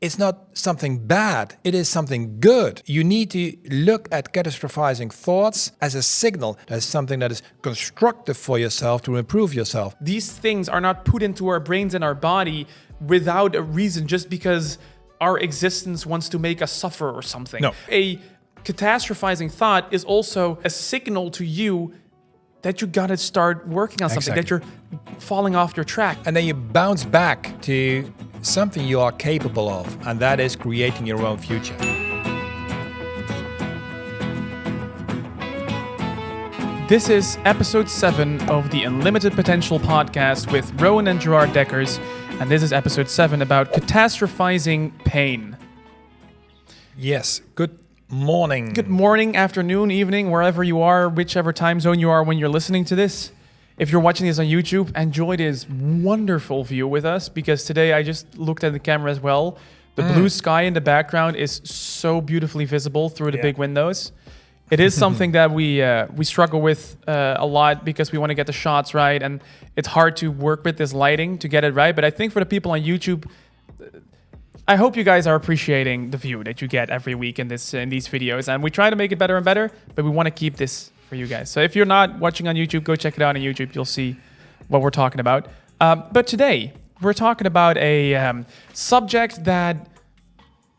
it's not something bad. It is something good. You need to look at catastrophizing thoughts as a signal. That's something that is constructive for yourself to improve yourself. These things are not put into our brains and our body without a reason, just because our existence wants to make us suffer or something. No. A catastrophizing thought is also a signal to you that you gotta start working on something, that you're falling off your track. And then you bounce back to something you are capable of, and that is creating your own future. This is episode 7 of the Unlimited Potential podcast with Rowen and Gerard Dekkers, and this is episode 7 about catastrophizing pain. Yes, good morning. Good morning, afternoon, evening, wherever you are, whichever time zone you are when you're listening to this. If you're watching this on YouTube, enjoy this wonderful view with us, because today I just looked at the camera as well. The blue sky in the background is so beautifully visible through the big windows. It is something that we struggle with a lot, because we want to get the shots right, and it's hard to work with this lighting to get it right. But I think for the people on YouTube, I hope you guys are appreciating the view that you get every week in these videos, and we try to make it better and better, but we want to keep this for you guys. So if you're not watching on YouTube, go check it out on YouTube. You'll see what we're talking about. But today, we're talking about a subject that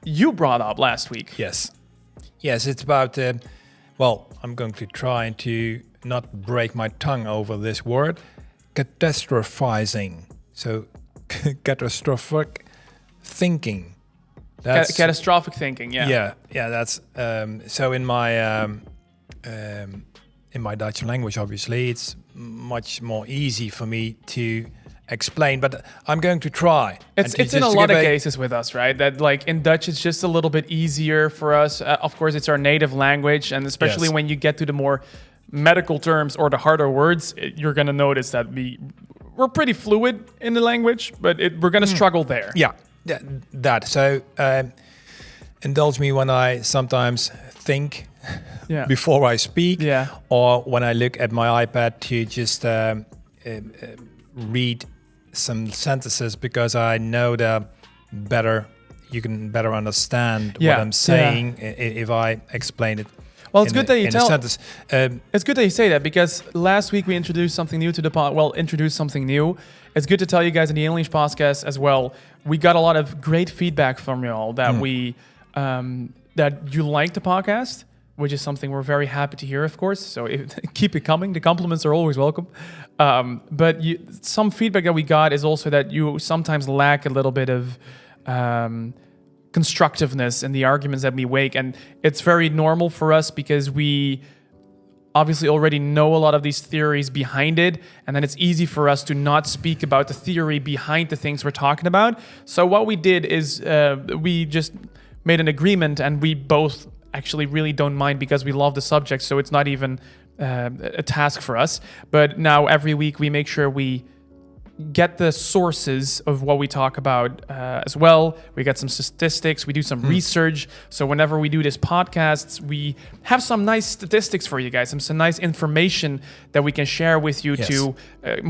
you brought up last week. Yes, it's about, I'm going to try to not break my tongue over this word, catastrophizing. So, catastrophic thinking. That's, catastrophic thinking, yeah. Yeah, that's, so in my Dutch language, obviously, it's much more easy for me to explain, but I'm going to try. It's in a lot of cases with us, right? That like in Dutch, it's just a little bit easier for us. Of course, it's our native language, and especially when you get to the more medical terms or the harder words, you're going to notice that we're pretty fluid in the language, but we're going to struggle there. Yeah, that. So indulge me when I sometimes think before I speak, or when I look at my iPad to just read some sentences, because I know that you can better understand what I'm saying if I explain it. Well, it's good that you tell. It's good that you say that, because last week we introduced something new to the pod. Well, introduced something new. It's good to tell you guys in the English podcast as well. We got a lot of great feedback from you all that that you like the podcast, which is something we're very happy to hear, of course. So keep it coming. The compliments are always welcome. But some feedback that we got is also that you sometimes lack a little bit of constructiveness in the arguments that we make. And it's very normal for us, because we obviously already know a lot of these theories behind it. And then it's easy for us to not speak about the theory behind the things we're talking about. So what we did is we just made an agreement, and we both actually really don't mind, because we love the subject, so it's not even a task for us. But now every week we make sure we get the sources of what we talk about as well. We get some statistics, we do some research. So whenever we do this podcasts, we have some nice statistics for you guys, some nice information that we can share with you to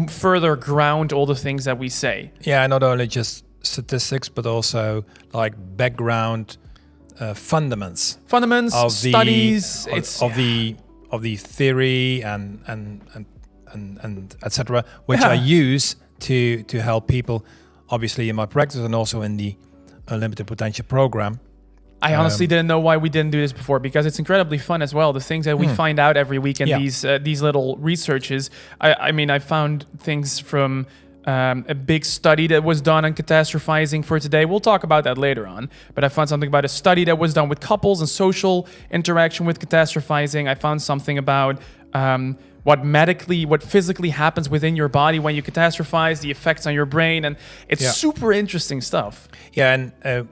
further ground all the things that we say. Yeah, not only just statistics, but also like background fundamentals of studies, of the theory and etc., which I use to help people, obviously in my practice and also in the Unlimited Potential program. I honestly didn't know why we didn't do this before, because it's incredibly fun as well. The things that we find out every week in these little researches. I mean, I found things from a big study that was done on catastrophizing for today. We'll talk about that later on. But I found something about a study that was done with couples and social interaction with catastrophizing. I found something about what physically happens within your body when you catastrophize, the effects on your brain, and it's super interesting stuff. Yeah, and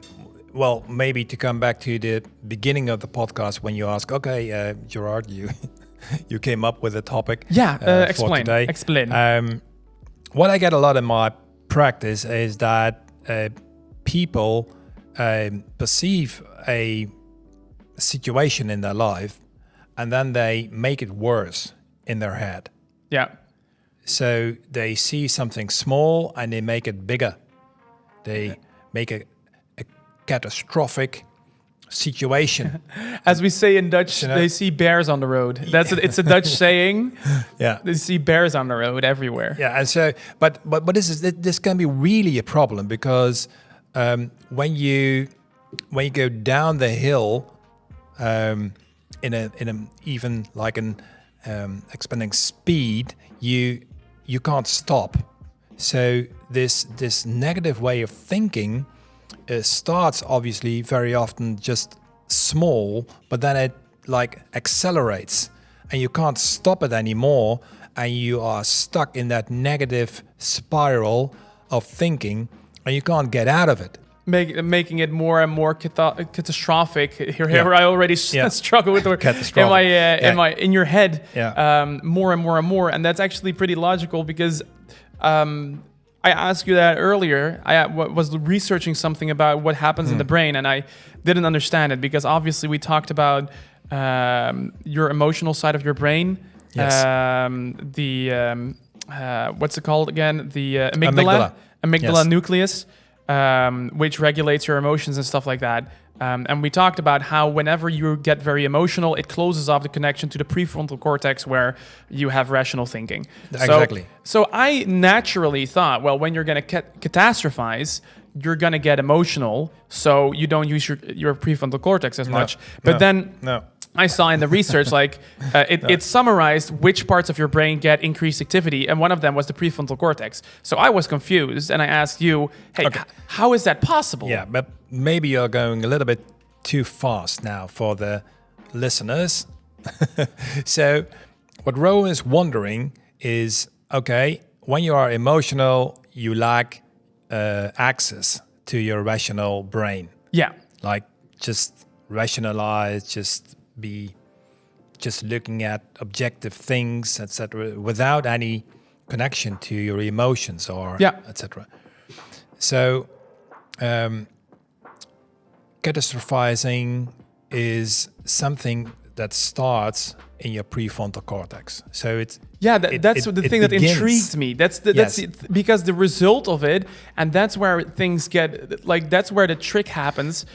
maybe to come back to the beginning of the podcast when you ask, okay, Gerard, you came up with a topic. Explain. For today. Explain. What I get a lot in my practice is that people perceive a situation in their life, and then they make it worse in their head. Yeah. So they see something small and they make it bigger. They make catastrophic situation. As we say in Dutch, You know? they see bears on the road. It's a Dutch saying. Yeah. They see bears on the road everywhere. Yeah, and so, but this can be really a problem because when you go down the hill, in a even like an expanding speed, you can't stop. So this negative way of thinking starts obviously very often just small, but then it like accelerates, and you can't stop it anymore, and you are stuck in that negative spiral of thinking, and you can't get out of it. Making it more and more catastrophic. Here, Yeah. I already Yeah. struggle with the word. Catastrophic. In your head, Yeah. more and more and more, and that's actually pretty logical because I asked you that earlier. I was researching something about what happens in the brain, and I didn't understand it because obviously we talked about your emotional side of your brain. Yes. What's it called again? The amygdala Yes. nucleus. Which regulates your emotions and stuff like that. And we talked about how whenever you get very emotional, it closes off the connection to the prefrontal cortex where you have rational thinking. Exactly. So I naturally thought, well, when you're going to catastrophize, you're going to get emotional, so you don't use your prefrontal cortex as much. But then I saw in the research, like it summarized which parts of your brain get increased activity, and one of them was the prefrontal cortex. So I was confused, and I asked you, hey, how is that possible? Yeah, but maybe you're going a little bit too fast now for the listeners. So what Rowen is wondering is, okay, when you are emotional, you lack access to your rational brain. Yeah. Like just rationalize, just looking at objective things, etc., without any connection to your emotions or etc. So catastrophizing is something that starts in your prefrontal cortex. So it's that's the thing that intrigued me. That's because the result of it, and that's where things get like that's where the trick happens.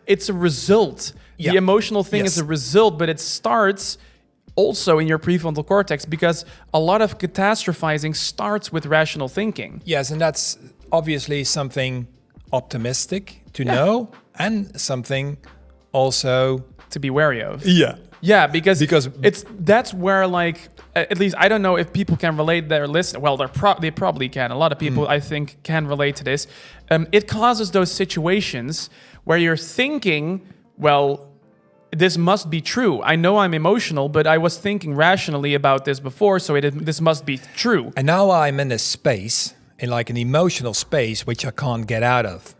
It's a result. The emotional thing is a result, but it starts also in your prefrontal cortex because a lot of catastrophizing starts with rational thinking. Yes, and that's obviously something optimistic to know, and something also to be wary of. Yeah, because that's where like at least I don't know if people can relate their listen. Well, they probably can. A lot of people I think can relate to this. It causes those situations where you're thinking, well, this must be true. I know I'm emotional, but I was thinking rationally about this before, so this must be true. And now I'm in a space, in like an emotional space, which I can't get out of.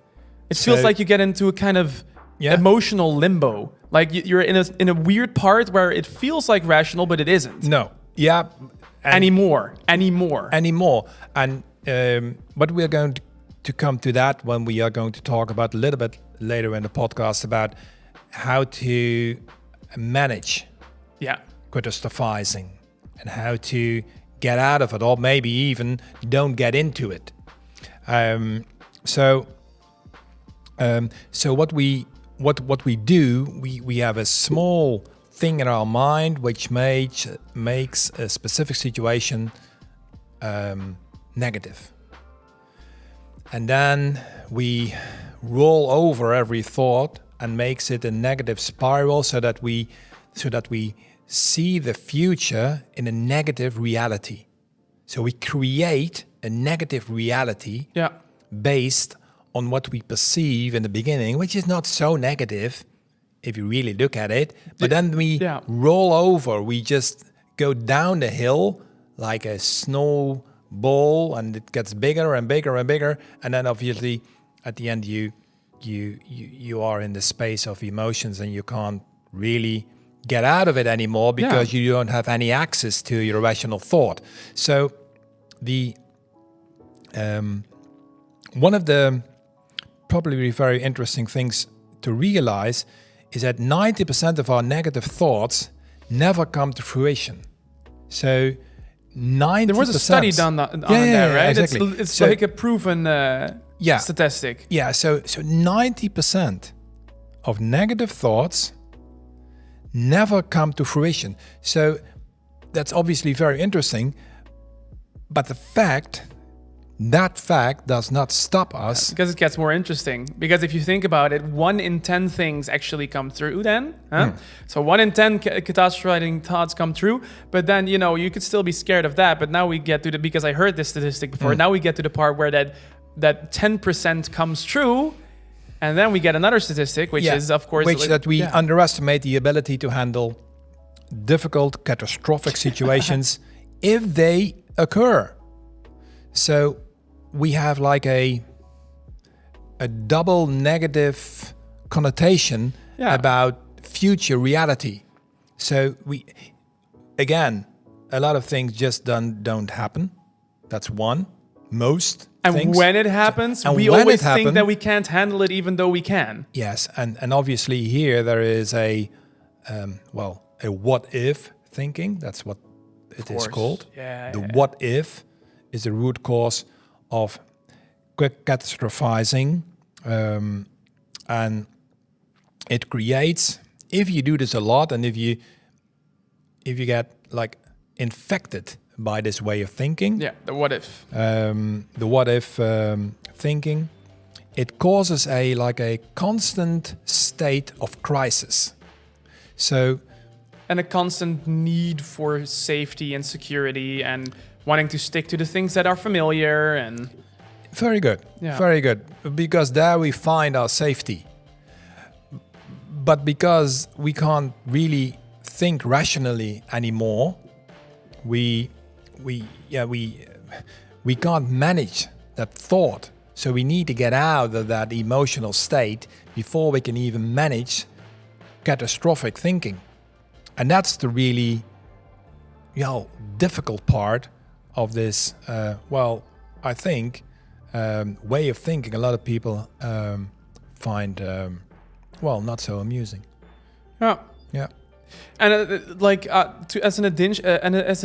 It feels like you get into a kind of emotional limbo. Like you're in a weird part where it feels like rational, but it isn't. No. Yeah. Anymore. And but we're going to come to that when we are going to talk about a little bit later in the podcast about how to manage catastrophizing and how to get out of it, or maybe even don't get into it. So what we do, we have a small thing in our mind which makes a specific situation negative, and then we roll over every thought and makes it a negative spiral, so that we see the future in a negative reality. So we create a negative reality based on what we perceive in the beginning, which is not so negative if you really look at it. But then we roll over, we just go down the hill like a snowball, and it gets bigger and bigger and bigger, and then obviously at the end you are in the space of emotions, and you can't really get out of it anymore because you don't have any access to your rational thought. So the one of the probably very interesting things to realize is that 90% of our negative thoughts never come to fruition. So 90%. There was a study done on that, right? Exactly. It's so, like a proven statistic. Yeah, so 90% of negative thoughts never come to fruition. So that's obviously very interesting, but that fact does not stop us. Because it gets more interesting. Because if you think about it, 1 in 10 things actually come through then. So 1 in 10 catastrophizing thoughts come true. But then, you could still be scared of that. But now we get to because I heard this statistic before, now we get to the part where that 10% comes true. And then we get another statistic, which is, of course... that we underestimate the ability to handle difficult, catastrophic situations if they occur. So we have like a double negative connotation about future reality. So again, a lot of things just don't happen. That's one. Most and things. When it happens, we always think that we can't handle it, even though we can. Yes, and obviously here there is a what if thinking. That's what it is called. What if is the root cause of catastrophizing, and it creates. If you do this a lot, and if you get like infected by this way of thinking, the what if, thinking, it causes a constant state of crisis. So, and a constant need for safety and security and wanting to stick to the things that are familiar and... Very good. Very good. Because there we find our safety. But because we can't really think rationally anymore, we can't manage that thought. So we need to get out of that emotional state before we can even manage catastrophic thinking. And that's the really difficult part of this, I think, way of thinking. A lot of people find, not so amusing. Yeah. And as an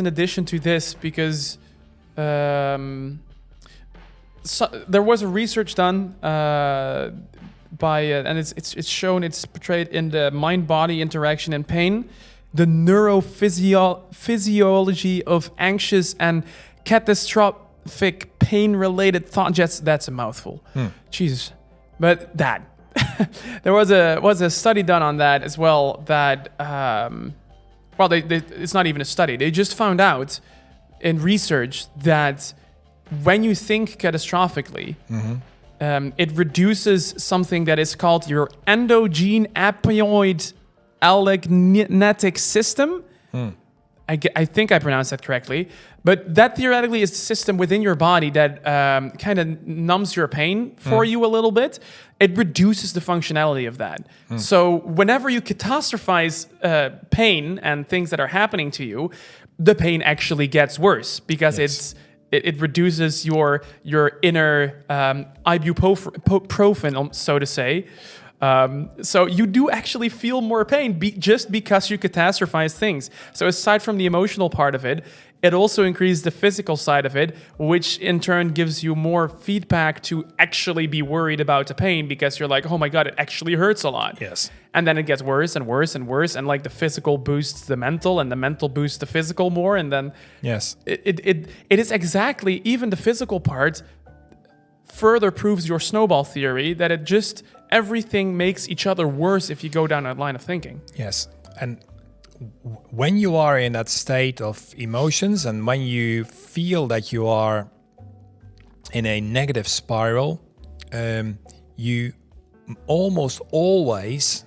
addition to this, because there was a research done by, and it's shown, it's portrayed in the mind-body interaction and pain, the neurophysiology of anxious and catastrophic pain-related thoughts. That's a mouthful. Jesus. But that. There was a study done on that as well that, it's not even a study. They just found out in research that when you think catastrophically, it reduces something that is called your endogene opioid allogenetic system. I think I pronounced that correctly. But that theoretically is the system within your body that kind of numbs your pain for you a little bit. It reduces the functionality of that. So whenever you catastrophize pain and things that are happening to you, the pain actually gets worse because it reduces your inner ibuprofen, so to say. So you do actually feel more pain just because you catastrophize things. So aside from the emotional part of it, it also increases the physical side of it, which in turn gives you more feedback to actually be worried about the pain because you're like, oh my God, it actually hurts a lot. Yes. And then it gets worse and worse and worse. And like the physical boosts the mental and the mental boosts the physical more. And then it is exactly, even the physical part further proves your snowball theory that it just, everything makes each other worse if you go down that line of thinking. Yes. And when you are in that state of emotions and when you feel that you are in a negative spiral, you almost always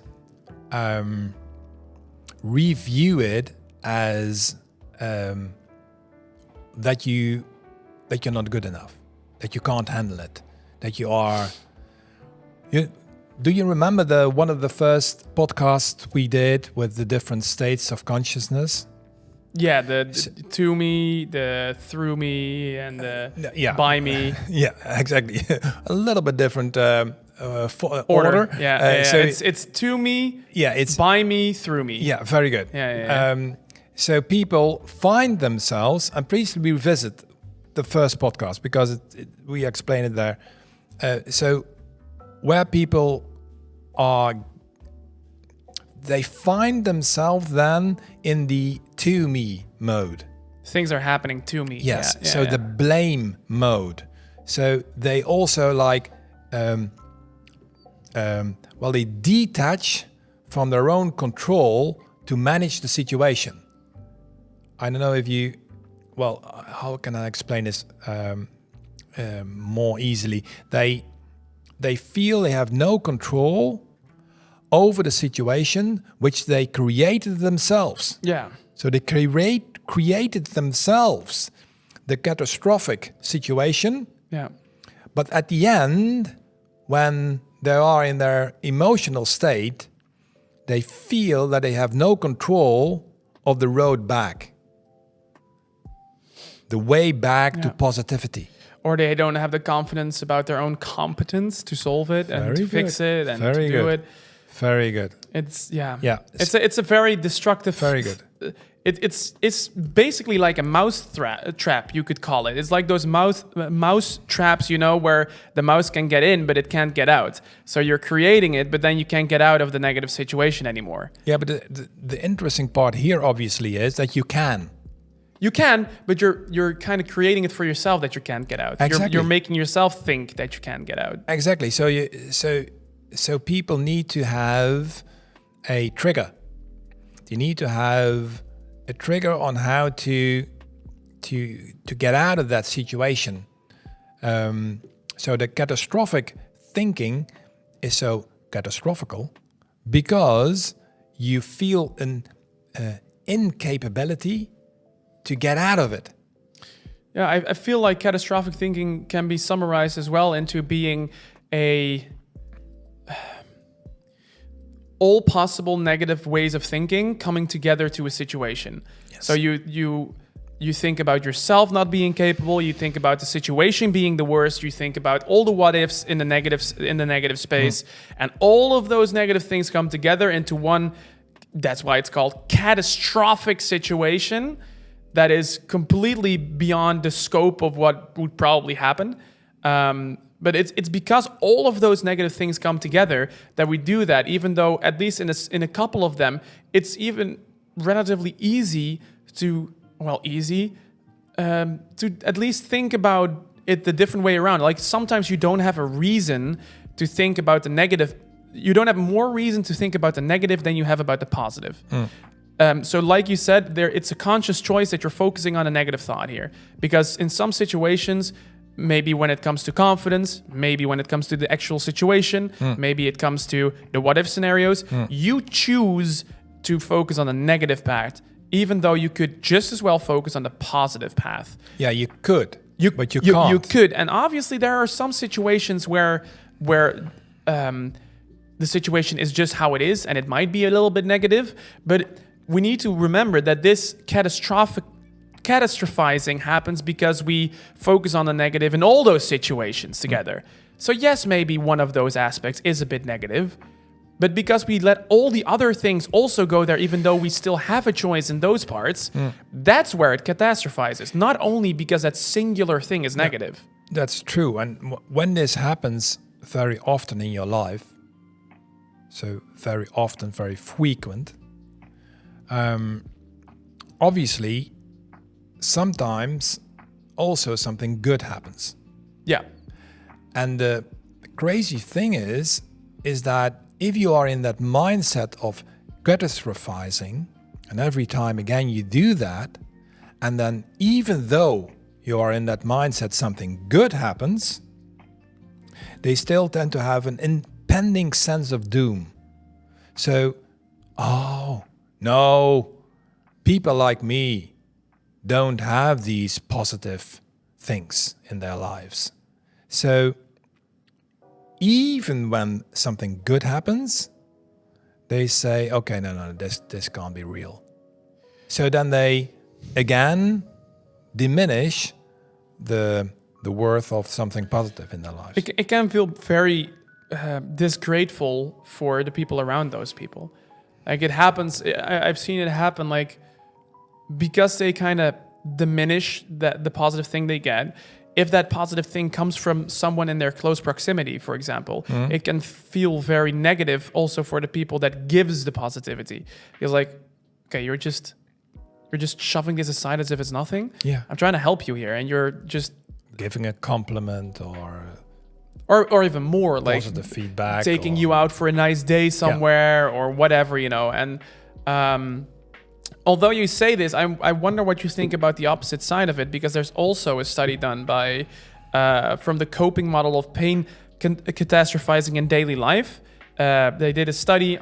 review it as that you're not good enough, that you can't handle it, that you are... Do you remember one of the first podcasts we did with the different states of consciousness? Yeah, the to me, the through me, and the by me. Yeah, exactly. A little bit different order. Yeah, so it's to me. Yeah, it's by me, through me. Yeah, very good. Yeah. So people find themselves, and please revisit the first podcast because we explain it there. So where people they find themselves then in the to me mode. Things are happening to me. Yes. Yeah, So the blame mode. So they also they detach from their own control to manage the situation. I don't know if you, how can I explain this more easily? They feel they have no control over the situation which they created themselves. Yeah. So they created themselves the catastrophic situation. Yeah. But at the end, when they are in their emotional state, they feel that they have no control of the road back. The way back to positivity. Or they don't have the confidence about their own competence to solve it and to fix it and to do it. Very good. It's It's a very destructive. Very good. It's basically like a mouse trap, you could call it. It's like those mouse traps, where the mouse can get in but it can't get out. So you're creating it, but then you can't get out of the negative situation anymore. Yeah, but the interesting part here obviously is that you can. You can, but you're kind of creating it for yourself that you can't get out. Exactly. You're making yourself think that you can't get out. Exactly. So people need to have a trigger. You need to have a trigger on how to get out of that situation. So the catastrophic thinking is so catastrophical because you feel an incapability to get out of it. Yeah, I feel like catastrophic thinking can be summarized as well into being all possible negative ways of thinking coming together to a situation. Yes. So you think about yourself not being capable, you think about the situation being the worst, you think about all the what ifs in the negative space, and all of those negative things come together into one. That's why it's called catastrophic situation. That is completely beyond the scope of what would probably happen. But it's because all of those negative things come together that we do that, even though at least in a couple of them, it's even relatively easy to at least think about it the different way around. Like sometimes you don't have a reason to think about the negative. You don't have more reason to think about the negative than you have about the positive. So like you said, it's a conscious choice that you're focusing on a negative thought here. Because in some situations, maybe when it comes to confidence, maybe when it comes to the actual situation, maybe it comes to the what-if scenarios, you choose to focus on the negative path, even though you could just as well focus on the positive path. Yeah, you could, but you can't. You could. And obviously there are some situations where the situation is just how it is, and it might be a little bit negative, but we need to remember that this catastrophizing happens because we focus on the negative in all those situations together. So yes, maybe one of those aspects is a bit negative, but because we let all the other things also go there, even though we still have a choice in those parts, that's where it catastrophizes. Not only because that singular thing is negative. That's true. And when this happens very often in your life, so very often, very frequent, obviously, sometimes also something good happens. Yeah. And the crazy thing is that if you are in that mindset of catastrophizing, and every time again you do that, and then even though you are in that mindset, something good happens, they still tend to have an impending sense of doom. So, oh, no, people like me don't have these positive things in their lives. So even when something good happens, they say, okay, no, this can't be real. So then they again diminish the worth of something positive in their lives. It can feel very disgrateful for the people around those people. Like it happens, I've seen it happen, like because they kind of diminish the positive thing they get, if that positive thing comes from someone in their close proximity, for example, it can feel very negative also for the people that gives the positivity. It's like, okay, you're just shoving this aside as if it's nothing. Yeah. I'm trying to help you here, and you're just Giving a compliment or even more, like positive feedback, taking you out for a nice day somewhere or whatever, And although you say this, I wonder what you think about the opposite side of it, because there's also a study done by from the coping model of pain catastrophizing in daily life. They did a study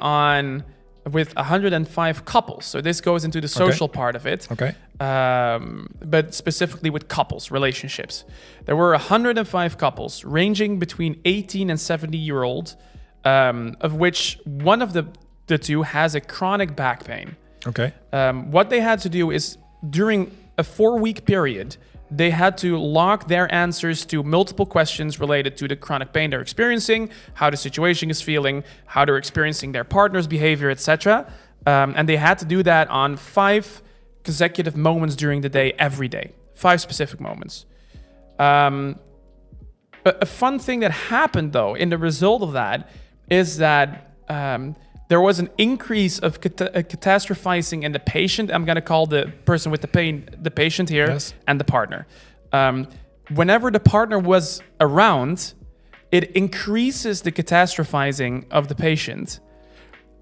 with 105 couples. So this goes into the social part of it. Okay. But specifically with couples, relationships. There were 105 couples ranging between 18 and 70-year-old, of which one of the two has a chronic back pain. Okay. What they had to do is, during a 4-week period, they had to log their answers to multiple questions related to the chronic pain they're experiencing, how the situation is feeling, how they're experiencing their partner's behavior, etc. And they had to do that on 5 consecutive moments during the day, every day. 5 specific moments. A fun thing that happened, though, in the result of that is that there was an increase of catastrophizing in the patient. I'm going to call the person with the pain the patient here, yes, and the partner. Whenever the partner was around, it increases the catastrophizing of the patient.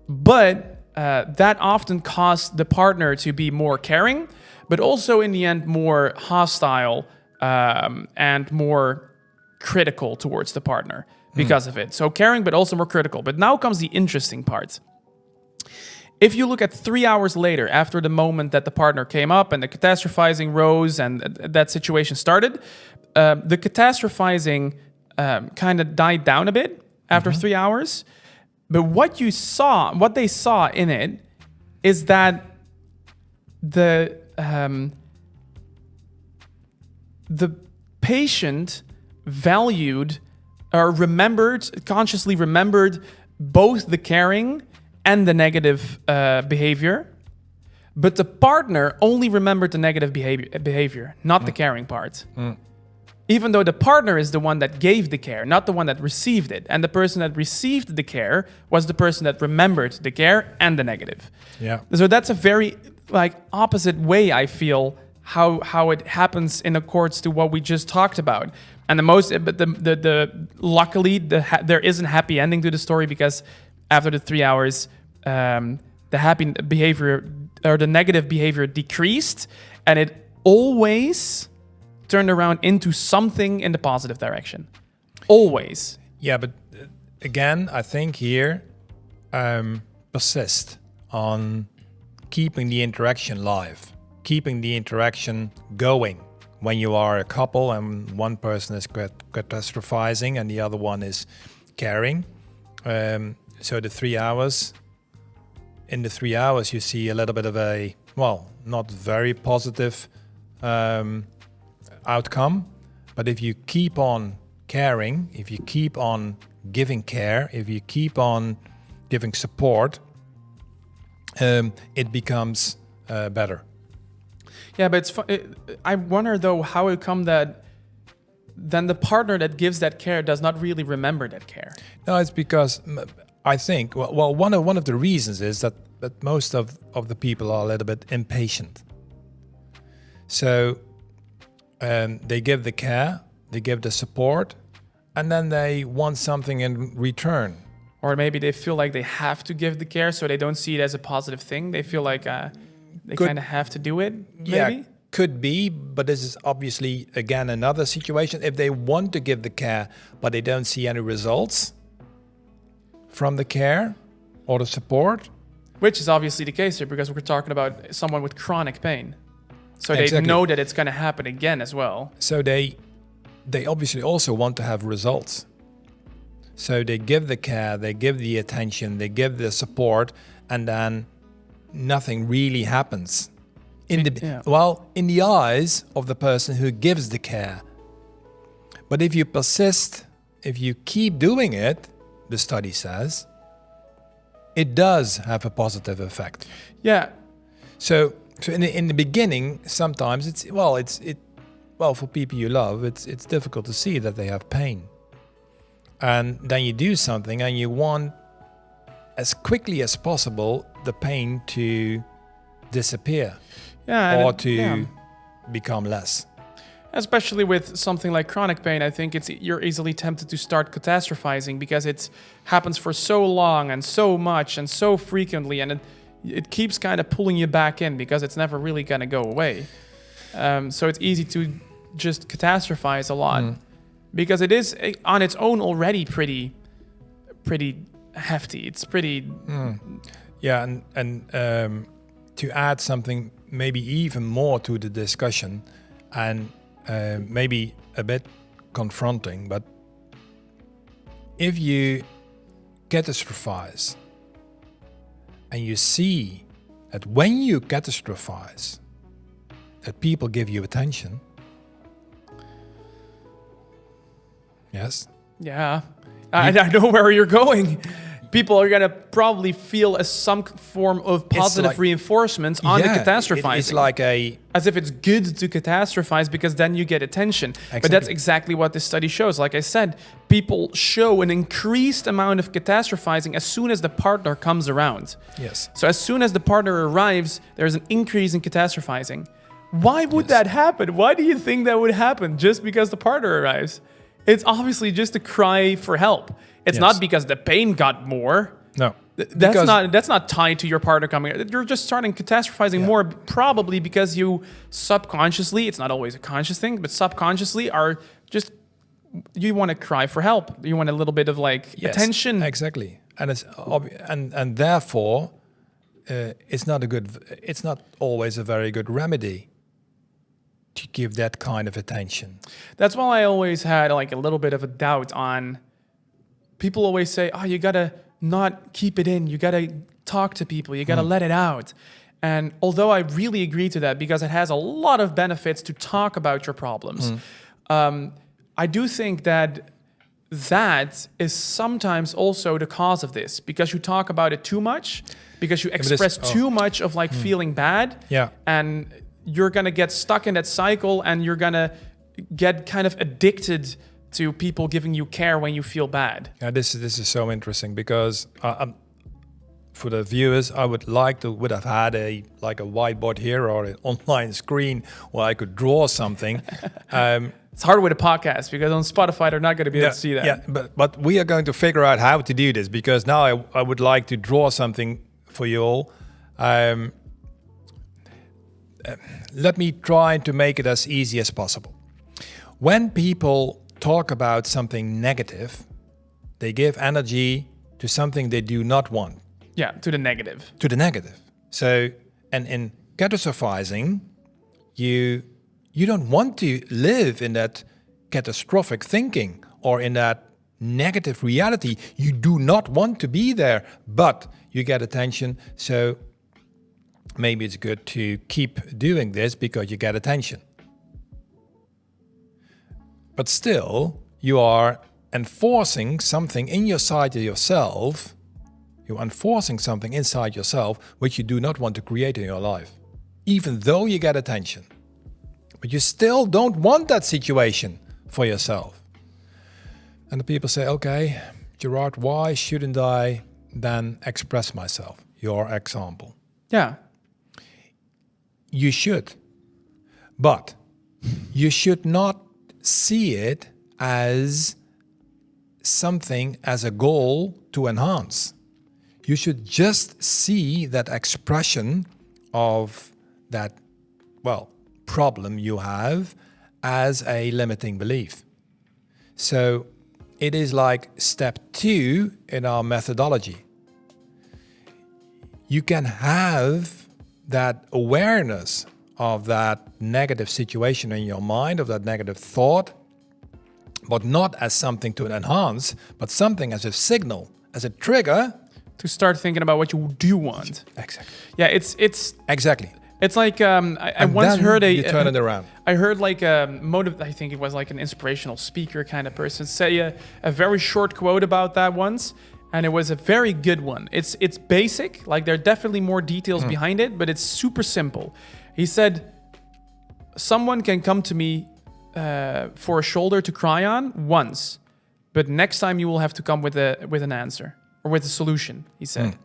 But that often caused the partner to be more caring, but also in the end more hostile and more critical towards the partner because of it. So caring, but also more critical. But now comes the interesting part. If you look at 3 hours later, after the moment that the partner came up and the catastrophizing rose and that situation started, the catastrophizing kind of died down a bit after 3 hours. But what they saw in it is that the patient valued or consciously remembered both the caring and the negative behavior, but the partner only remembered the negative behavior, not the caring part. Even though the partner is the one that gave the care, not the one that received it. And the person that received the care was the person that remembered the care and the negative. Yeah. So that's a very opposite way, I feel, how it happens in accordance to what we just talked about. And luckily there is a happy ending to the story, because after the 3 hours, the happy behavior or the negative behavior decreased, and it always turned around into something in the positive direction. Always. Yeah, but again, I think here, persist on keeping the interaction live, keeping the interaction going. When you are a couple and one person is catastrophizing and the other one is caring. So the 3 hours, in the 3 hours you see a little bit of a, not very positive outcome. But if you keep on caring, if you keep on giving care, if you keep on giving support, it becomes better. Yeah, but I wonder, though, how it come that then the partner that gives that care does not really remember that care. No, it's because I think, one of the reasons is that most of the people are a little bit impatient. So they give the care, they give the support, and then they want something in return. Or maybe they feel like they have to give the care, so they don't see it as a positive thing. They feel like they kind of have to do it, maybe? Yeah, could be, but this is obviously, again, another situation. If they want to give the care, but they don't see any results from the care or the support. Which is obviously the case here, because we're talking about someone with chronic pain. So Exactly. They know that it's going to happen again as well. So they obviously also want to have results. So they give the care, they give the attention, they give the support, and then nothing really happens. In the eyes of the person who gives the care. But if you persist, if you keep doing it, the study says, it does have a positive effect. Yeah. So in the beginning, sometimes well, for people you love, it's difficult to see that they have pain. And then you do something and you want, as quickly as possible, the pain to disappear or to become less. Especially with something like chronic pain, I think you're easily tempted to start catastrophizing because it happens for so long and so much and so frequently, and it keeps kind of pulling you back in because it's never really going to go away. So it's easy to just catastrophize a lot because it is on its own already pretty hefty. It's pretty... Yeah, and to add something maybe even more to the discussion, and maybe a bit confronting, but if you catastrophize and you see that when you catastrophize, that people give you attention. Yes? Yeah. I know where you're going. People are going to probably feel some form of positive reinforcement on the catastrophizing. It's like as if it's good to catastrophize because then you get attention. Exactly. But that's exactly what this study shows. Like I said, people show an increased amount of catastrophizing as soon as the partner comes around. Yes. So as soon as the partner arrives, there's an increase in catastrophizing. Why would that happen? Why do you think that would happen just because the partner arrives? It's obviously just a cry for help. It's not because the pain got more. No. That's not tied to your partner coming. You're just starting catastrophizing more, probably because you subconsciously, it's not always a conscious thing, but subconsciously are just, you want to cry for help. You want a little bit of attention. Exactly. And it's and therefore it's not always a very good remedy to give that kind of attention. That's why I always had a little bit of a doubt on. People always say, oh, you got to not keep it in. You got to talk to people. You got to let it out. And although I really agree to that because it has a lot of benefits to talk about your problems, I do think that is sometimes also the cause of this because you talk about it too much, because you express too much of feeling bad. Yeah. And you're going to get stuck in that cycle and you're going to get kind of addicted to people giving you care when you feel bad. Yeah, this is so interesting because for the viewers, I would have had a whiteboard here or an online screen where I could draw something. It's hard with a podcast because on Spotify they're not going to be able to see that. Yeah, but we are going to figure out how to do this because now I would like to draw something for you all. Let me try to make it as easy as possible. When people talk about something negative, they give energy to something they do not want. Yeah, to the negative. To the negative. So, and in catastrophizing, you don't want to live in that catastrophic thinking or in that negative reality. You do not want to be there, but you get attention. So maybe it's good to keep doing this because you get attention. But still, you are enforcing something inside yourself. You're enforcing something inside yourself which you do not want to create in your life, even though you get attention. But you still don't want that situation for yourself. And the people say, okay, Gerard, why shouldn't I then express myself? Your example. Yeah. You should. But you should not see it as something, as a goal to enhance. You should just see that expression of that, problem you have as a limiting belief. So it is like step 2 in our methodology. You can have that awareness of that negative situation in your mind, of that negative thought, but not as something to enhance, but something as a signal, as a trigger. To start thinking about what you do want. Exactly. Yeah, it's exactly. It's like I once heard you turn it around. I heard I think it was like an inspirational speaker kind of person say a very short quote about that once, and it was a very good one. It's basic, there are definitely more details behind it, but it's super simple. He said, someone can come to me for a shoulder to cry on once, but next time you will have to come with an answer or with a solution, he said.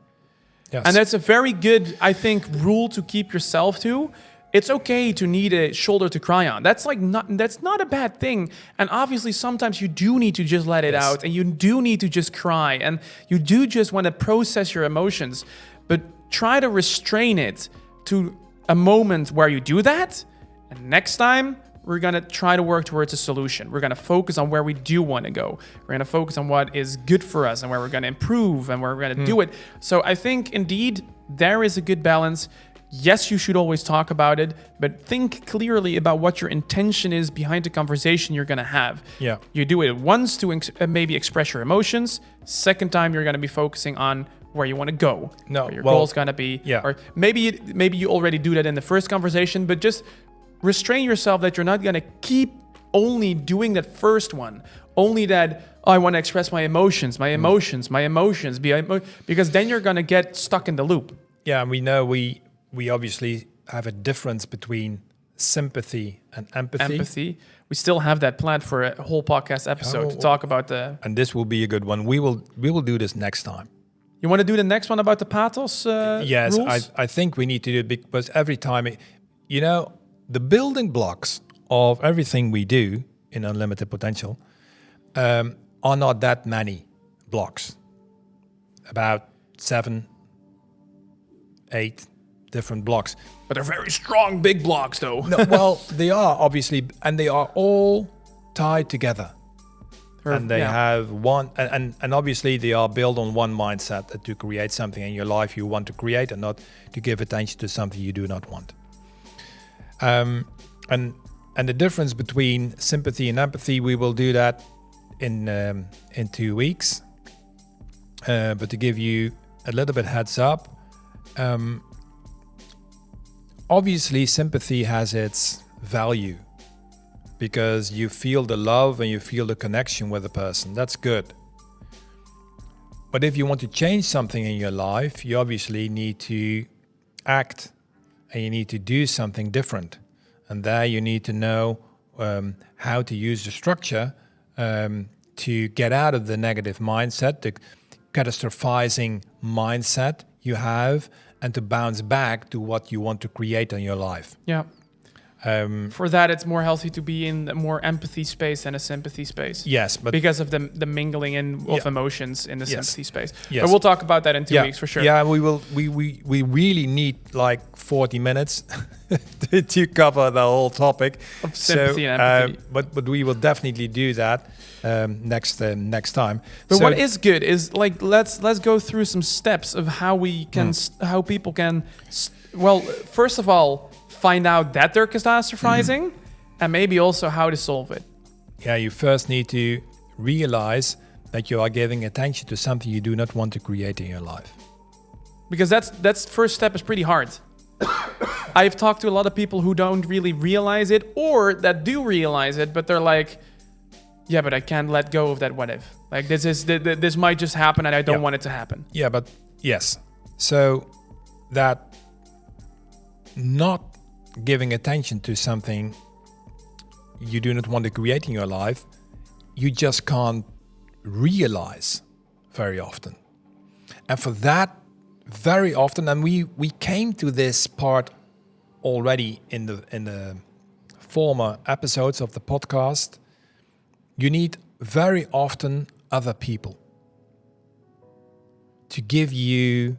Yes. And that's a very good, I think, rule to keep yourself to. It's okay to need a shoulder to cry on. That's not a bad thing. And obviously, sometimes you do need to just let it out, and you do need to just cry, and you do just want to process your emotions. But try to restrain it to a moment where you do that. And next time, we're going to try to work towards a solution. We're going to focus on where we do want to go. We're going to focus on what is good for us and where we're going to improve and where we're going to do it. So I think, indeed, there is a good balance. Yes, you should always talk about it, but think clearly about what your intention is behind the conversation you're going to have. Yeah. You do it once to maybe express your emotions. Second time, you're going to be focusing on where you want to go. No, where your goal's going to be. Yeah. Or maybe you already do that in the first conversation, but just restrain yourself that you're not going to keep only doing that first one. Only that, I want to express my emotions, because then you're going to get stuck in the loop. Yeah, we know we obviously have a difference between sympathy and empathy. We still have that planned for a whole podcast episode to talk about the... And this will be a good one. We will do this next time. You want to do the next one about the pathos yes, rules? I think we need to do it because every time, the building blocks of everything we do in Unlimited Potential are not that many blocks. About 7, 8 different blocks. But they're very strong, big blocks, though. No, well, they are obviously, and they are all tied together. And they have one, and obviously they are built on one mindset, that to create something in your life you want to create and not to give attention to something you do not want. And the difference between sympathy and empathy, we will do that in 2 weeks. But to give you a little bit heads up, obviously sympathy has its value because you feel the love and you feel the connection with the person. That's good. But if you want to change something in your life, you obviously need to act and you need to do something different. And there you need to know how to use the structure to get out of the negative mindset, the catastrophizing mindset you have, and to bounce back to what you want to create in your life. Yeah. For that, it's more healthy to be in a more empathy space than a sympathy space. Yes, but because of the mingling of emotions in the sympathy space. Yes. But we'll talk about that in 2 weeks for sure. Yeah, we will. We really need like 40 minutes to cover the whole topic of sympathy and empathy. But we will definitely do that next time. But what is good is like let's go through some steps of how we can how people can first of all find out that they're catastrophizing and maybe also how to solve it. Yeah, you first need to realize that you are giving attention to something you do not want to create in your life. Because that's first step is pretty hard. I've talked to a lot of people who don't really realize it or that do realize it, but they're like, yeah, but I can't let go of that what if. Like this might just happen and I don't want it to happen. Yeah, but yes. So that not giving attention to something you do not want to create in your life, you just can't realize very often. And for that, very often, and we came to this part already in the former episodes of the podcast, you need very often other people to give you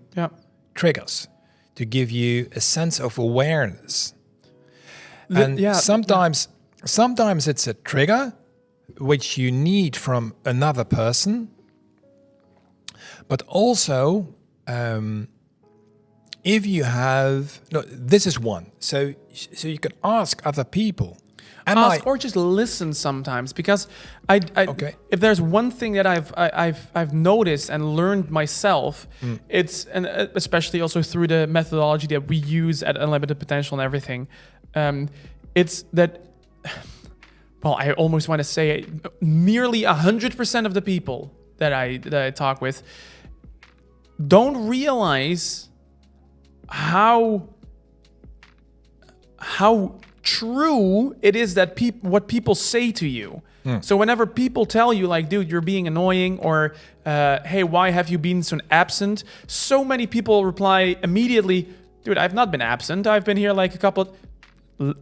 triggers, to give you a sense of awareness. And sometimes it's a trigger which you need from another person, but also if you have this is one. So you can ask other people. Or just listen sometimes, because if there's one thing that I've noticed and learned myself, it's, and especially also through the methodology that we use at Unlimited Potential and everything, it's that, well, I almost want to say nearly 100% of the people that I talk with don't realize how true it is that what people say to you. So whenever people tell you like, dude, you're being annoying, or hey, why have you been so absent? So many people reply immediately, dude, I've not been absent. I've been here like a couple.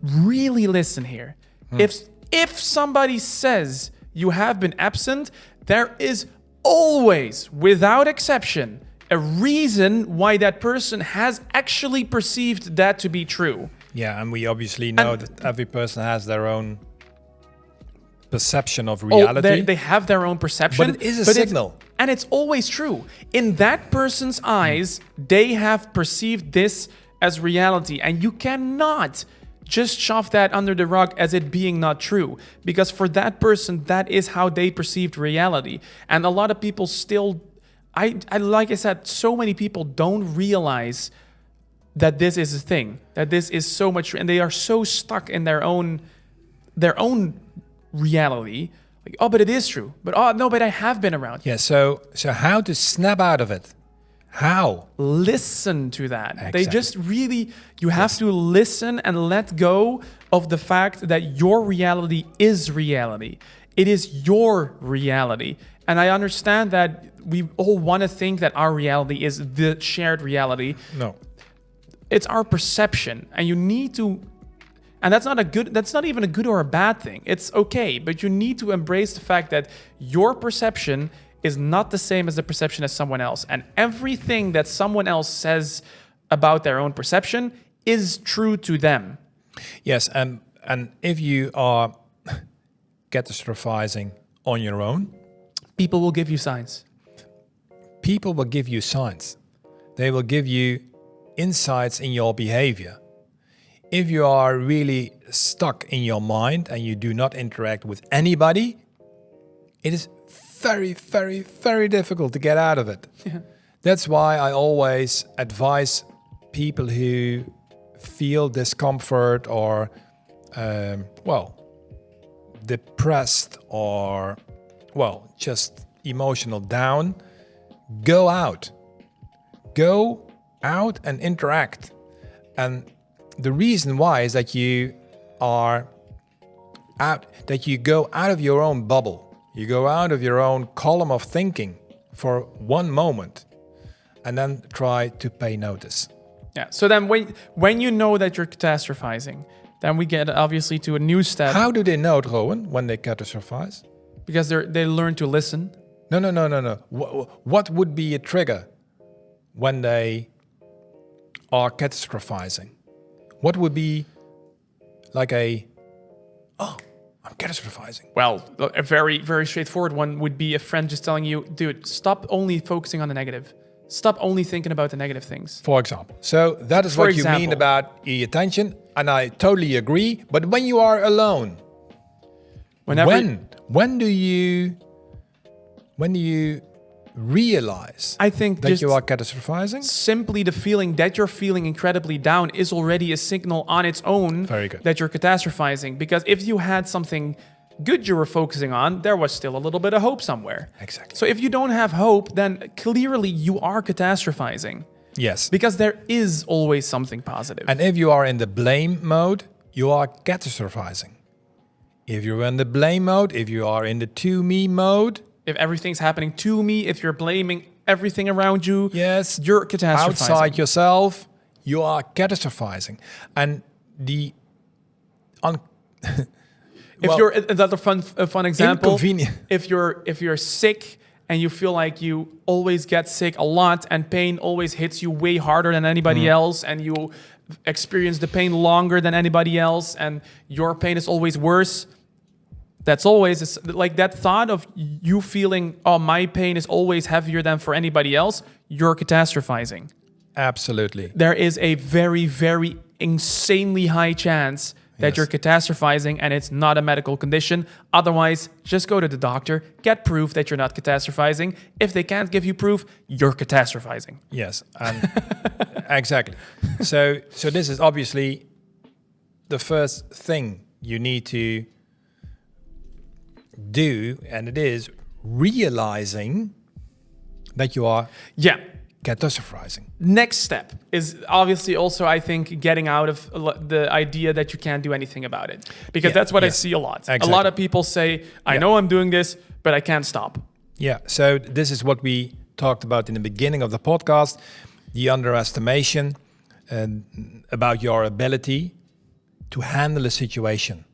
Really listen here. If somebody says you have been absent, there is always, without exception, a reason why that person has actually perceived that to be true. Yeah, and we obviously know that every person has their own perception of reality. They have their own perception. But it is a signal. And it's always true. In that person's eyes, they have perceived this as reality. And you cannot just shove that under the rug as it being not true. Because for that person, that is how they perceived reality. And a lot of people still, like I said, so many people don't realize that this is a thing, that this is so much, and they are so stuck in their own reality. Like, oh, but it is true. But oh no, but I have been around. Yeah. So how to snap out of it? How? Listen to that. Exactly. They just really, you have to listen and let go of the fact that your reality is reality. It is your reality. And I understand that we all want to think that our reality is the shared reality. No. It's our perception, and you need to, and that's not even a good or a bad thing. It's okay, but you need to embrace the fact that your perception is not the same as the perception of someone else. And everything that someone else says about their own perception is true to them. Yes, and if you are catastrophizing on your own, people will give you signs. People will give you signs. They will give you insights in your behavior. If you are really stuck in your mind and you do not interact with anybody, it is very, very, very difficult to get out of it. Yeah. That's why I always advise people who feel discomfort or, depressed or, just emotional down, go out. Go out and interact. And the reason why is that you are out, that you go out of your own bubble. You go out of your own column of thinking for one moment and then try to pay notice. Yeah. So then when you know that you're catastrophizing, then we get obviously to a new step. How do they know it, Rowen, when they catastrophize? Because they learn to listen. No. What would be a trigger when they are catastrophizing? What would be like I'm catastrophizing? Well, a very, very straightforward one would be a friend just telling you, dude, stop only focusing on the negative. Stop only thinking about the negative things. For example. So that is what you mean about attention, and I totally agree. But when you are alone, when do you realize I think that you are catastrophizing? Simply the feeling that you're feeling incredibly down is already a signal on its own that you're catastrophizing. Because if you had something good you were focusing on, there was still a little bit of hope somewhere. Exactly. So if you don't have hope, then clearly you are catastrophizing. Yes. Because there is always something positive. And if you are in the blame mode, you are catastrophizing. If you're in the blame mode, if you are in the to me mode, if everything's happening to me, if you're blaming everything around you, yes, you're catastrophizing. Outside yourself, you are catastrophizing. And if you're another fun example, if you're sick and you feel like you always get sick a lot and pain always hits you way harder than anybody else, and you experience the pain longer than anybody else, and your pain is always worse. That's always like that thought of you feeling, oh, my pain is always heavier than for anybody else. You're catastrophizing. Absolutely. There is a very, very insanely high chance that you're catastrophizing, and it's not a medical condition. Otherwise, just go to the doctor, get proof that you're not catastrophizing. If they can't give you proof, you're catastrophizing. Yes, and exactly. So this is obviously the first thing you need to do, and it is realizing that you are catastrophizing. Next step is obviously also, I think, getting out of the idea that you can't do anything about it. Because that's what I see a lot. Exactly. A lot of people say, I know I'm doing this, but I can't stop. Yeah, so this is what we talked about in the beginning of the podcast, the underestimation about your ability to handle a situation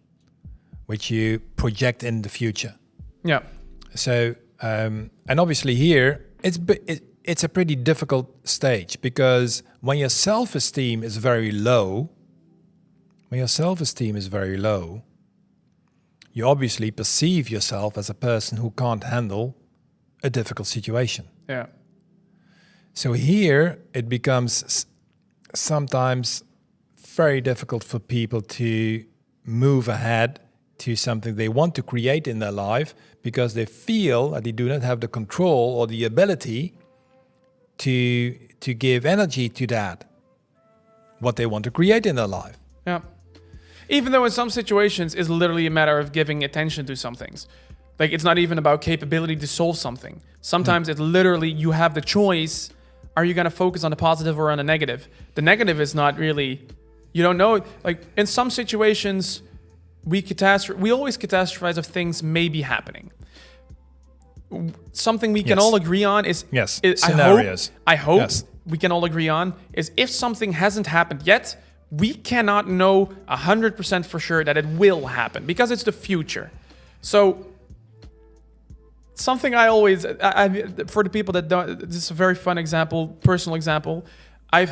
which you project in the future. Yeah. So, and obviously here, it's a pretty difficult stage, because when your self-esteem is very low, you obviously perceive yourself as a person who can't handle a difficult situation. Yeah. So here it becomes sometimes very difficult for people to move ahead to something they want to create in their life, because they feel that they do not have the control or the ability to give energy to that, what they want to create in their life. Yeah. Even though in some situations it's literally a matter of giving attention to some things. Like, it's not even about capability to solve something. Sometimes it's literally, you have the choice. Are you going to focus on the positive or on the negative? The negative is not really, you don't know. Like, in some situations, we always catastrophize of things maybe happening. Something we can all agree on is... Yes, scenarios. I hope we can all agree on is, if something hasn't happened yet, we cannot know 100% for sure that it will happen, because it's the future. So something I always... for the people that don't... This is a very fun example, personal example. I've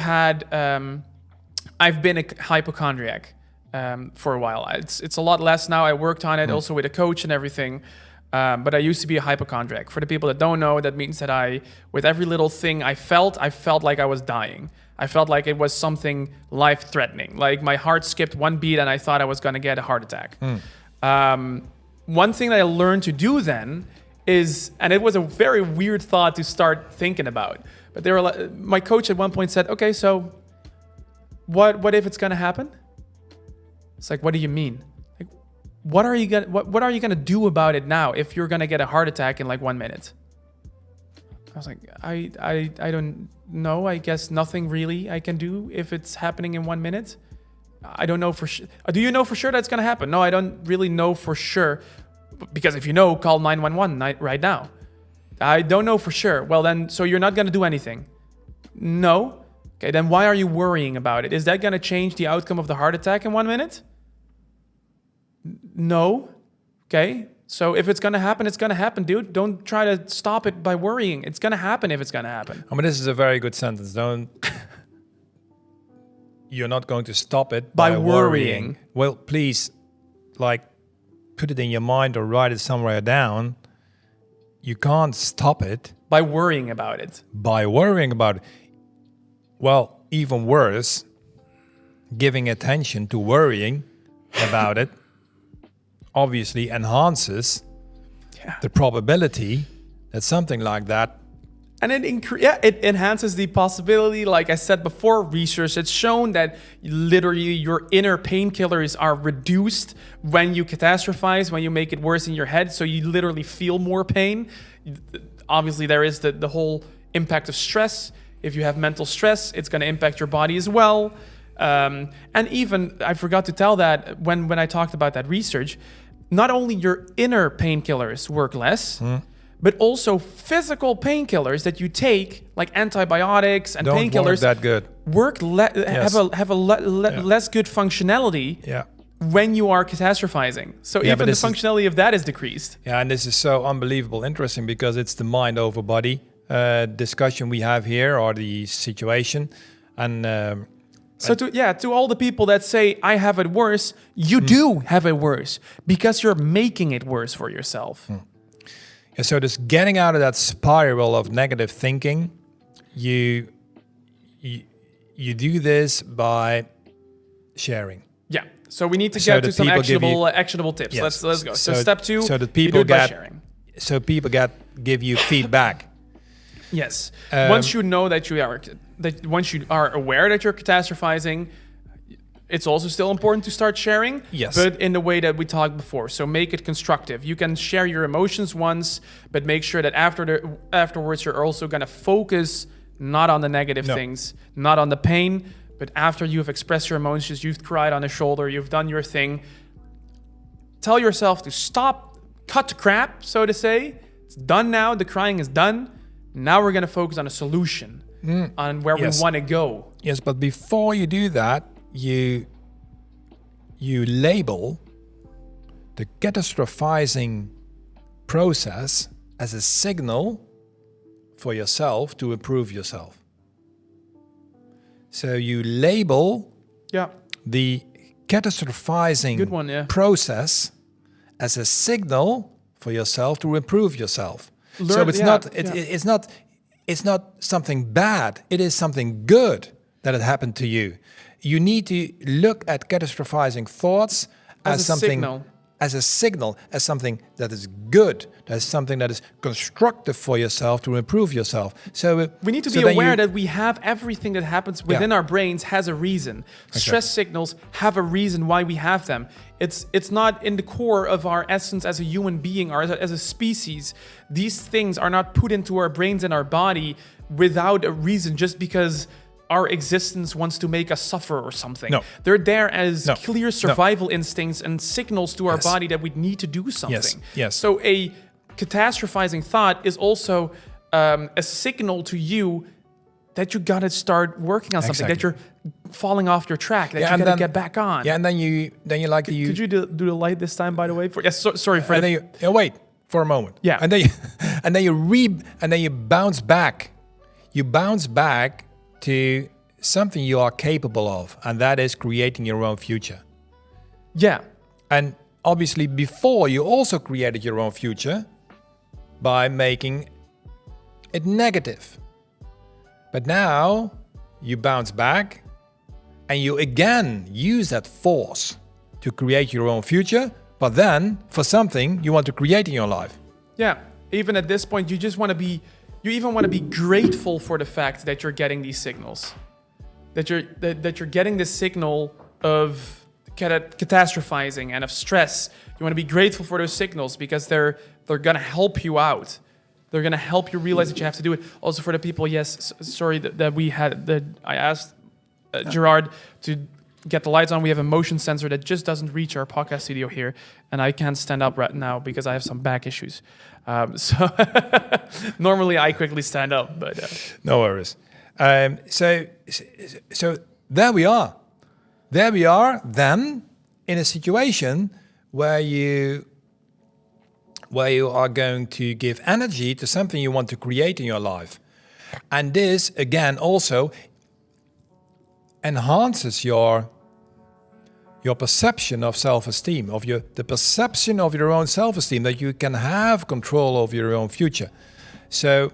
been a hypochondriac for a while. It's a lot less now. I worked on it also with a coach and everything. But I used to be a hypochondriac. For the people that don't know, that means that with every little thing I felt like I was dying. I felt like it was something life-threatening. Like, my heart skipped one beat and I thought I was going to get a heart attack. One thing that I learned to do then is, and it was a very weird thought to start thinking about, but my coach at one point said, okay, so what if it's going to happen? It's like, what do you mean? Like, what are you gonna do about it now if you're gonna get a heart attack in like 1 minute? I was like, I don't know. I guess nothing really I can do if it's happening in 1 minute. I don't know for sure. Do you know for sure that's gonna happen? No, I don't really know for sure. Because if you know, call 911 right now. I don't know for sure. Well then, so you're not gonna do anything? No. Okay, then why are you worrying about it? Is that gonna change the outcome of the heart attack in 1 minute? No. Okay. So if it's going to happen, it's going to happen, dude. Don't try to stop it by worrying. It's going to happen if it's going to happen. I mean, this is a very good sentence. You're not going to stop it by worrying. Well, please, like, put it in your mind or write it somewhere down. You can't stop it by worrying about it. Well, even worse, giving attention to worrying about it obviously enhances the probability that something like that. And it enhances the possibility. Like I said before, research has shown that literally your inner painkillers are reduced when you catastrophize, when you make it worse in your head. So you literally feel more pain. Obviously, there is the whole impact of stress. If you have mental stress, it's going to impact your body as well. And even, I forgot to tell that when I talked about that research, not only your inner painkillers work less, but also physical painkillers that you take, like antibiotics and painkillers, that good. Have a less good functionality when you are catastrophizing. So even the functionality of that is decreased. Yeah, and this is so unbelievable interesting, because it's the mind over body discussion we have here, or the situation. And so to all the people that say, I have it worse, you do have it worse, because you're making it worse for yourself. Yeah, so just getting out of that spiral of negative thinking, you do this by sharing. Yeah. So we need to get to some actionable tips. Yes. Let's go. So step 2, so that people sharing. So people give you feedback. Yes. Once you know once you are aware that you're catastrophizing, it's also still important to start sharing. Yes. But in the way that we talked before. So make it constructive. You can share your emotions once, but make sure that afterwards you're also going to focus not on the negative No. things, not on the pain, but after you've expressed your emotions, you've cried on the shoulder, you've done your thing, tell yourself to stop, cut the crap, so to say. It's done now. The crying is done. Now we're going to focus on a solution, on where Yes. we want to go. Yes, but before you do that, you label the catastrophizing process as a signal for yourself to improve yourself. So you label Yeah. the catastrophizing Good one, yeah. process as a signal for yourself to improve yourself. So Learn- it's yeah, not yeah. it's not something bad. It is something good that had happened to you. You need to look at catastrophizing thoughts As a something signal. as a signal, as something that is good, as something that is constructive for yourself to improve yourself. So We need to so be then aware you- that we have everything that happens within our brains has a reason. Stress signals have a reason why we have them. It's not in the core of our essence as a human being or as a species. These things are not put into our brains and our body without a reason, just because our existence wants to make us suffer or something. No. They're there as No. clear survival instincts and signals to our Yes. body that we need to do something. Yes. So a catastrophizing thought is also a signal to you that you gotta start working on something, that you're falling off your track, that you and gotta then- get back on. Yeah, and then you like you. Could you do the light this time, by the way? Yes, sorry, Fred. And then you wait for a moment. Yeah. And then you bounce back. You bounce back to something you are capable of, and that is creating your own future. Yeah, And obviously, before you also created your own future by making it negative. But now you bounce back and you again use that force to create your own future, but then for something you want to create in your life. yeah. Even at this point, you even want to be grateful for the fact that you're getting these signals, that you're getting this signal of catastrophizing and of stress. You want to be grateful for those signals because they're gonna help you out. They're gonna help you realize that you have to do it. Also for the people, sorry that I asked Gerard to get the lights on. We have a motion sensor that just doesn't reach our podcast studio here, and I can't stand up right now because I have some back issues. So normally I quickly stand up, but No worries. So there we are. There we are then in a situation where you are going to give energy to something you want to create in your life. And this again also enhances your perception of self-esteem, of the perception of your own self-esteem, that you can have control over your own future. So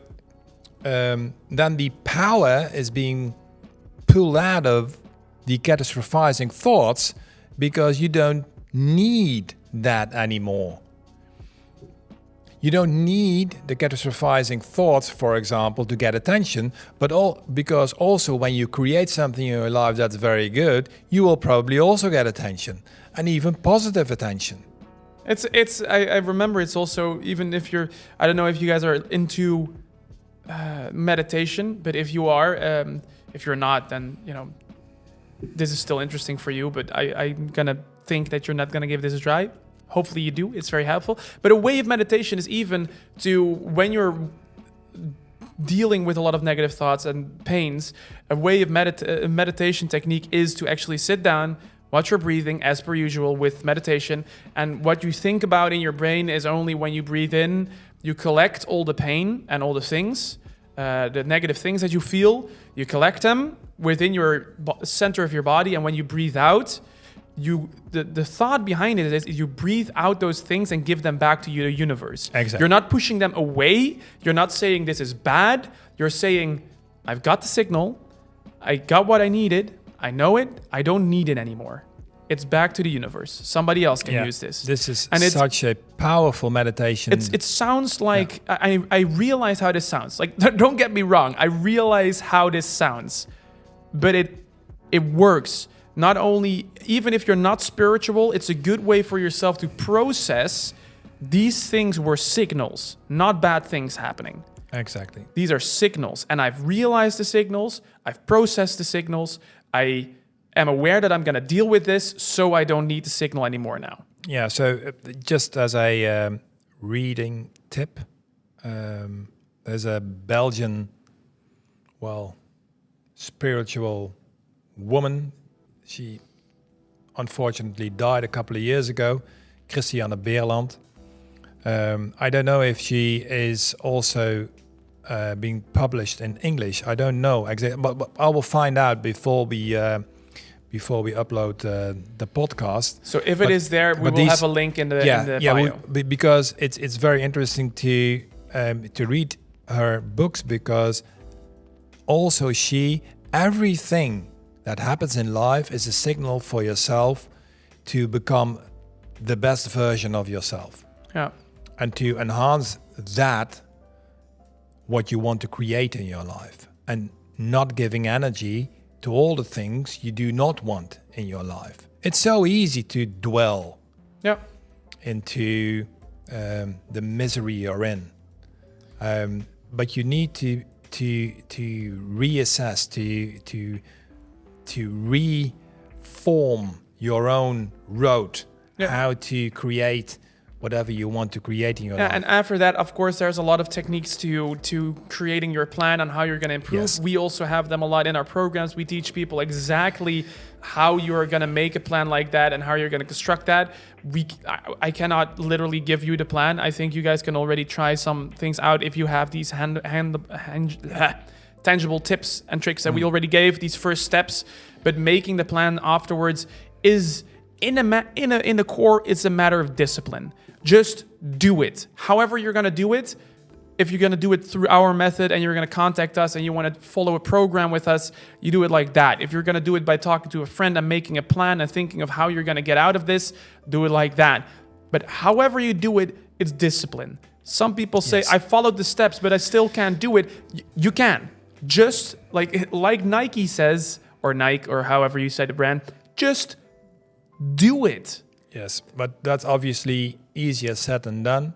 then the power is being pulled out of the catastrophizing thoughts because you don't need that anymore. You don't need the catastrophizing thoughts, for example, to get attention, but because also when you create something in your life that's very good, you will probably also get attention, and even positive attention. I remember it's also, even if you're, I don't know if you guys are into meditation, but if you are, if you're not, then this is still interesting for you, but I'm gonna think that you're not gonna give this a try. Hopefully you do, it's very helpful. But a way of meditation is even to, when you're dealing with a lot of negative thoughts and pains, a way of meditation technique is to actually sit down, watch your breathing as per usual with meditation, and what you think about in your brain is only when you breathe in, you collect all the pain and all the things, the negative things that you feel, you collect them within your center of your body, and when you breathe out, the thought behind it is you breathe out those things and give them back to the universe. Exactly. You're not pushing them away. You're not saying this is bad. You're saying, I've got the signal. I got what I needed. I know it. I don't need it anymore. It's back to the universe. Somebody else can use this. This is And such a powerful meditation. It sounds like, I realize how this sounds. Like, don't get me wrong. I realize how this sounds. But it works. Not only, even if you're not spiritual, it's a good way for yourself to process these things were signals, not bad things happening. Exactly. These are signals, and I've realized the signals, I've processed the signals, I am aware that I'm going to deal with this, so I don't need the signal anymore now. Yeah, so just as a reading tip, there's a Belgian, spiritual woman. She unfortunately died a couple of years ago, Christiane Beerland. I don't know if she is also being published in English. I don't know exactly, but I will find out before we upload the podcast. So if it is there, we will have a link in the bio. Because it's very interesting to read her books, because also everything that happens in life is a signal for yourself to become the best version of yourself. Yeah. And to enhance that, what you want to create in your life, and not giving energy to all the things you do not want in your life. It's so easy to dwell into the misery you're in. But you need to reassess, to reform your own road, how to create whatever you want to create in your life. And after that, of course, there's a lot of techniques to creating your plan on how you're going to improve. Yes. We also have them a lot in our programs. We teach people exactly how you're going to make a plan like that and how you're going to construct that. I cannot literally give you the plan. I think you guys can already try some things out if you have these tangible tips and tricks that we already gave, these first steps. But making the plan afterwards is, in the core, it's a matter of discipline. Just do it. However you're going to do it, if you're going to do it through our method and you're going to contact us and you want to follow a program with us, you do it like that. If you're going to do it by talking to a friend and making a plan and thinking of how you're going to get out of this, do it like that. But however you do it, it's discipline. Some people say, I followed the steps, but I still can't do it. You can. Just like Nike says, or Nike, or however you say the brand, just do it. Yes, but that's obviously easier said than done.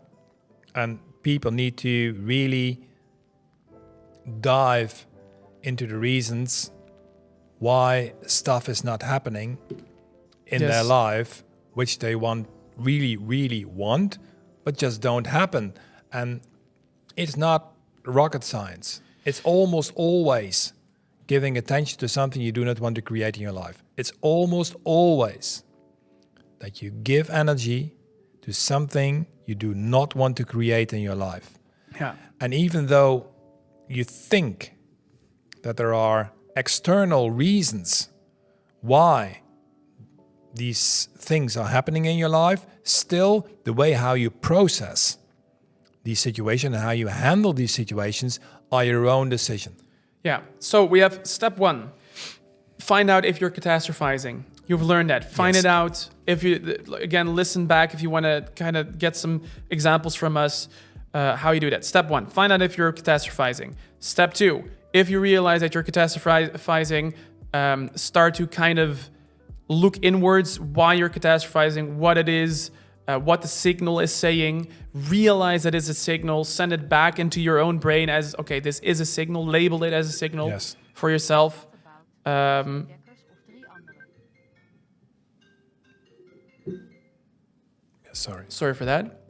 And people need to really dive into the reasons why stuff is not happening in their life, which they really want, but just don't happen. And it's not rocket science. It's almost always giving attention to something you do not want to create in your life. It's almost always that you give energy to something you do not want to create in your life. Yeah. And even though you think that there are external reasons why these things are happening in your life, still the way how you process these situations and how you handle these situations are your own decision. Yeah. So we have step 1. Find out if you're catastrophizing. You've learned that. Find it out. If you, again, listen back if you want to kind of get some examples from us, how you do that. Step 1, find out if you're catastrophizing. Step 2, if you realize that you're catastrophizing, start to kind of look inwards why you're catastrophizing, what it is, what the signal is saying. Realize that it's a signal. Send it back into your own brain as, okay, this is a signal. Label it as a signal for yourself. Sorry for that.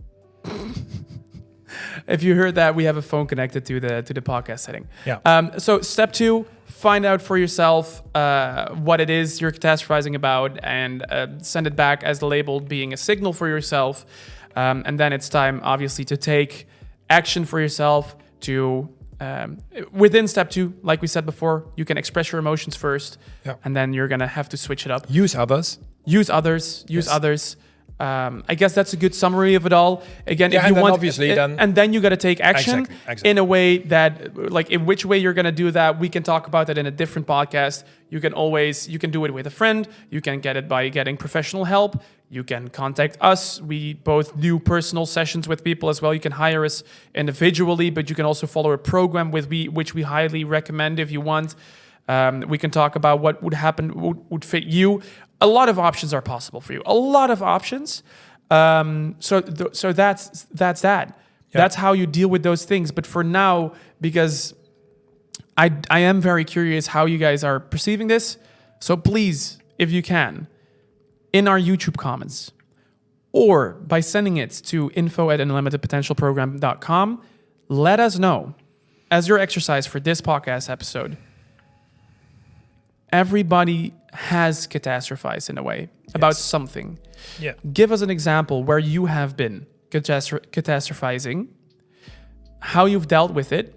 If you heard that, we have a phone connected to the podcast setting. Yeah. So step 2, find out for yourself what it is you're catastrophizing about, and send it back as labeled being a signal for yourself. And then it's time, obviously, to take action for yourself. To within step 2, like we said before, you can express your emotions first, and then you're gonna have to switch it up. Use others. Use others. I guess that's a good summary of it all. Again, if you want, obviously, and then you got to take action in a way that, like, in which way you're going to do that, we can talk about that in a different podcast. You can do it with a friend. You can get it by getting professional help. You can contact us. We both do personal sessions with people as well. You can hire us individually, but you can also follow a program which we highly recommend if you want. We can talk about what would happen, would fit you. A lot of options are possible for you. A lot of options. So that's that. That's how you deal with those things. But for now, because I am very curious how you guys are perceiving this. So please, if you can, in our YouTube comments or by sending it to info@unlimitedpotentialprogram.com, let us know, as your exercise for this podcast episode, everybody has catastrophized in a way about something. Yeah. Give us an example where you have been catastrophizing, how you've dealt with it,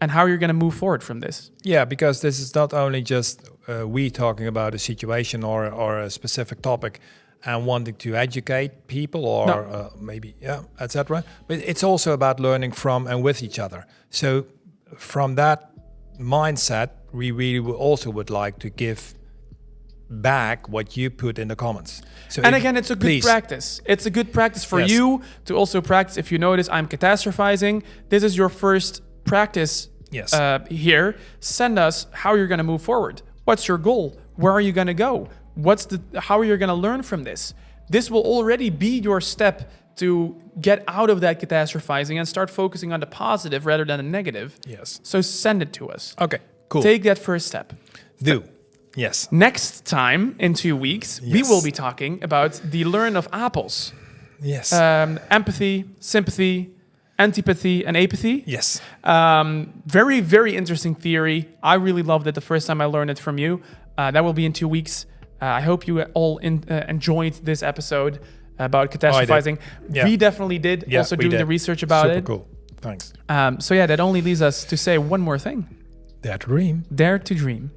and how you're going to move forward from this. Yeah, because this is not only just we talking about a situation or a specific topic and wanting to educate people or etc. But it's also about learning from and with each other. So from that mindset, we really also would like to give back what you put in the comments. So and again, it's a good practice. It's a good practice for you to also practice. If you notice I'm catastrophizing, this is your first practice here. Send us how you're going to move forward. What's your goal? Where are you going to go? How are you going to learn from this? This will already be your step to get out of that catastrophizing and start focusing on the positive rather than the negative. Yes. So send it to us. Okay, cool. Take that first step. Do. Yes. Next time, in 2 weeks, we will be talking about the learn of apples. Yes. Empathy, sympathy, antipathy, and apathy. Yes. Very, very interesting theory. I really loved it the first time I learned it from you. That will be in 2 weeks. I hope you all enjoyed this episode about catastrophizing. We definitely did. Yeah, also doing the research about it. Super cool. Thanks. So yeah, that only leaves us to say one more thing. Dare to dream. Dare to dream.